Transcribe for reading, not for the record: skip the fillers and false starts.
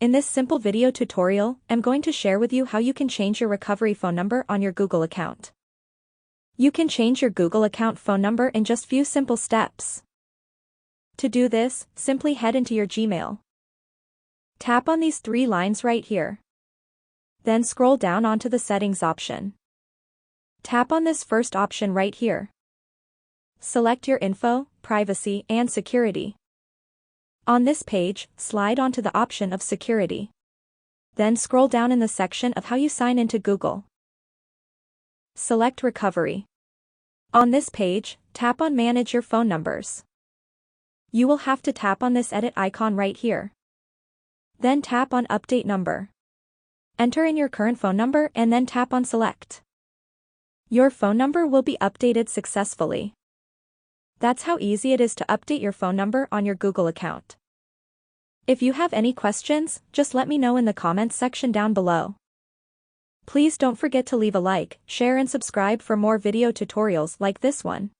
In this simple video tutorial, I'm going to share with you how you can change your recovery phone number on your Google account. You can change your Google account phone number in just few simple steps. To do this, simply head into your Gmail. Tap on these three lines right here. Then scroll down onto the settings option. Tap on this first option right here. Select your info, privacy, and security. On this page, slide onto the option of security. Then scroll down in the section of how you sign into Google. Select recovery. On this page, tap on manage your phone numbers. You will have to tap on this edit icon right here. Then tap on update number. Enter in your current phone number and then tap on select. Your phone number will be updated successfully. That's how easy it is to update your phone number on your Google account. If you have any questions, just let me know in the comments section down below. Please don't forget to leave a like, share and subscribe for more video tutorials like this one.